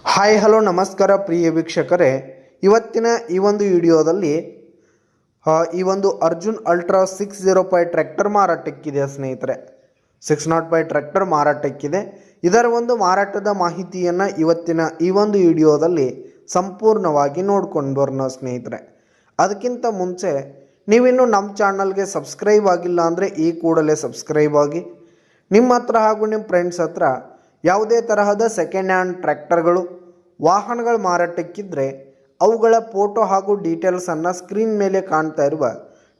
Hi hello ನಮಸ್ಕಾರ ಪ್ರಿಯ ವೀಕ್ಷಕರೇ, ಇವತ್ತಿನ ಈ ಒಂದು ವಿಡಿಯೋದಲ್ಲಿ ಈ ಒಂದು ಅರ್ಜುನ್ ಅಲ್ಟ್ರಾ 605 ಟ್ರ್ಯಾಕ್ಟರ್ ಮಾರಾಟಕ್ಕಿದೆ ಸ್ನೇಹಿತರೆ. 605 ಟ್ರ್ಯಾಕ್ಟರ್ ಮಾರಾಟಕ್ಕಿದೆ. ಇದರ ಒಂದು ಮಾರಾಟದ ಮಾಹಿತಿಯನ್ನು ಇವತ್ತಿನ ಈ ಒಂದು ವಿಡಿಯೋದಲ್ಲಿ ಸಂಪೂರ್ಣವಾಗಿ ನೋಡ್ಕೊಂಡು ಬರೋಣ ಸ್ನೇಹಿತರೆ. ಅದಕ್ಕಿಂತ ಮುಂಚೆ ನೀವಿನ್ನು ನಮ್ಮ ಚಾನಲ್ಗೆ ಸಬ್ಸ್ಕ್ರೈಬ್ ಆಗಿಲ್ಲ ಅಂದರೆ ಈ ಕೂಡಲೇ ಸಬ್ಸ್ಕ್ರೈಬ್ ಆಗಿ. ನಿಮ್ಮ ಹತ್ರ ಹಾಗೂ ನಿಮ್ಮ ಫ್ರೆಂಡ್ಸ್ ಹತ್ರ ಯಾವುದೇ ತರಹದ ಸೆಕೆಂಡ್ ಹ್ಯಾಂಡ್ ಟ್ರ್ಯಾಕ್ಟರ್ಗಳು ವಾಹನಗಳು ಮಾರಾಟಕ್ಕಿದ್ದರೆ ಅವುಗಳ ಫೋಟೋ ಹಾಗೂ ಡೀಟೇಲ್ಸನ್ನು ಸ್ಕ್ರೀನ್ ಮೇಲೆ ಕಾಣ್ತಾ ಇರುವ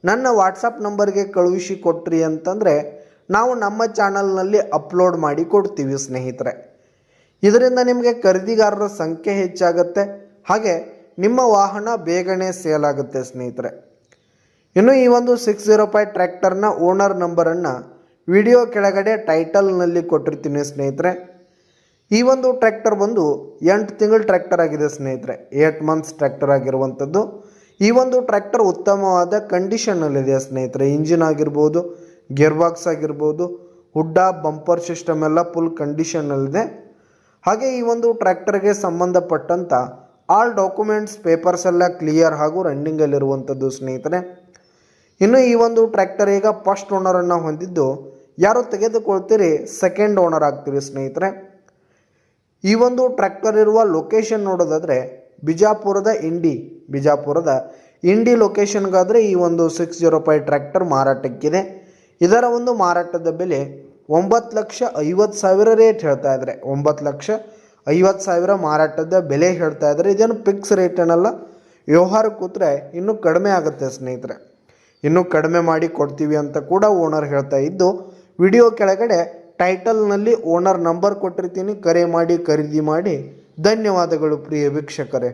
ನನ್ನ ವಾಟ್ಸಪ್ ನಂಬರ್ಗೆ ಕಳುಹಿಸಿ ಕೊಟ್ರಿ ಅಂತಂದರೆ ನಾವು ನಮ್ಮ ಚಾನಲ್ನಲ್ಲಿ ಅಪ್ಲೋಡ್ ಮಾಡಿ ಕೊಡ್ತೀವಿ ಸ್ನೇಹಿತರೆ. ಇದರಿಂದ ನಿಮಗೆ ಖರೀದಿಗಾರರ ಸಂಖ್ಯೆ ಹೆಚ್ಚಾಗುತ್ತೆ, ಹಾಗೆ ನಿಮ್ಮ ವಾಹನ ಬೇಗನೆ ಸೇಲ್ ಆಗುತ್ತೆ ಸ್ನೇಹಿತರೆ. ಇನ್ನು ಈ ಒಂದು 605 ಟ್ರ್ಯಾಕ್ಟರ್ನ ಓನರ್ ನಂಬರನ್ನು ವಿಡಿಯೋ ಕೆಳಗಡೆ ಟೈಟಲ್ನಲ್ಲಿ ಕೊಟ್ಟಿರ್ತೀನಿ ಸ್ನೇಹಿತರೆ. ಈ ಒಂದು ಟ್ರ್ಯಾಕ್ಟರ್ ಬಂದು 8 ತಿಂಗಳ ಟ್ರ್ಯಾಕ್ಟರ್ ಆಗಿದೆ ಸ್ನೇಹಿತರೆ. 8 ಮಂತ್ಸ್ ಟ್ರ್ಯಾಕ್ಟರ್ ಆಗಿರುವಂಥದ್ದು. ಈ ಒಂದು ಟ್ರ್ಯಾಕ್ಟರ್ ಉತ್ತಮವಾದ ಕಂಡೀಷನ್ನಲ್ಲಿದೆ ಸ್ನೇಹಿತರೆ. ಇಂಜಿನ್ ಆಗಿರ್ಬೋದು, ಗೇರ್ ಬಾಕ್ಸ್ ಆಗಿರ್ಬೋದು, ಹುಡ್ಡ, ಬಂಪರ್ ಸಿಸ್ಟಮ್ ಎಲ್ಲ ಫುಲ್ ಕಂಡೀಷನ್ನಲ್ಲಿದೆ. ಹಾಗೆ ಈ ಒಂದು ಟ್ರ್ಯಾಕ್ಟರ್ಗೆ ಸಂಬಂಧಪಟ್ಟಂಥ ಆಲ್ ಡಾಕ್ಯುಮೆಂಟ್ಸ್ ಪೇಪರ್ಸ್ ಎಲ್ಲ ಕ್ಲಿಯರ್ ಹಾಗೂ ರನ್ನಿಂಗಲ್ಲಿರುವಂಥದ್ದು ಸ್ನೇಹಿತರೆ. ಇನ್ನು ಈ ಒಂದು ಟ್ರ್ಯಾಕ್ಟರ್ ಈಗ ಫಸ್ಟ್ ಓನರನ್ನು ಹೊಂದಿದ್ದು, ಯಾರು ತೆಗೆದುಕೊಳ್ತೀರಿ ಸೆಕೆಂಡ್ ಓನರ್ ಆಗ್ತೀರಿ ಸ್ನೇಹಿತರೆ. ಈ ಒಂದು ಟ್ರ್ಯಾಕ್ಟರ್ ಇರುವ ಲೊಕೇಶನ್ ನೋಡೋದಾದರೆ ಬಿಜಾಪುರದ ಇಂಡಿ ಲೊಕೇಶನ್ಗಾದರೆ ಈ ಒಂದು 605 ಟ್ರ್ಯಾಕ್ಟರ್ ಮಾರಾಟಕ್ಕಿದೆ. ಇದರ ಒಂದು ಮಾರಾಟದ ಬೆಲೆ 9,50,000 ರೇಟ್ ಹೇಳ್ತಾ ಇದ್ದಾರೆ. 9,50,000 ಮಾರಾಟದ ಬೆಲೆ ಹೇಳ್ತಾ ಇದ್ದಾರೆ. ಇದೇನು ಫಿಕ್ಸ್ ರೇಟ್ ಏನಲ್ಲ, ವ್ಯವಹಾರ ಕೂತ್ರೆ ಇನ್ನೂ ಕಡಿಮೆ ಆಗುತ್ತೆ ಸ್ನೇಹಿತರೆ. ಇನ್ನೂ ಕಡಿಮೆ ಮಾಡಿ ಕೊಡ್ತೀವಿ ಅಂತ ಕೂಡ ಓನರ್ ಹೇಳ್ತಾ ಇದ್ದು, ವಿಡಿಯೋ ಕೆಳಗಡೆ ಟೈಟಲ್ನಲ್ಲಿ ಓನರ್ ನಂಬರ್ ಕೊಟ್ಟಿರ್ತೀನಿ, ಕರೆ ಮಾಡಿ ಖರೀದಿ ಮಾಡಿ. ಧನ್ಯವಾದಗಳು ಪ್ರಿಯ ವೀಕ್ಷಕರೇ.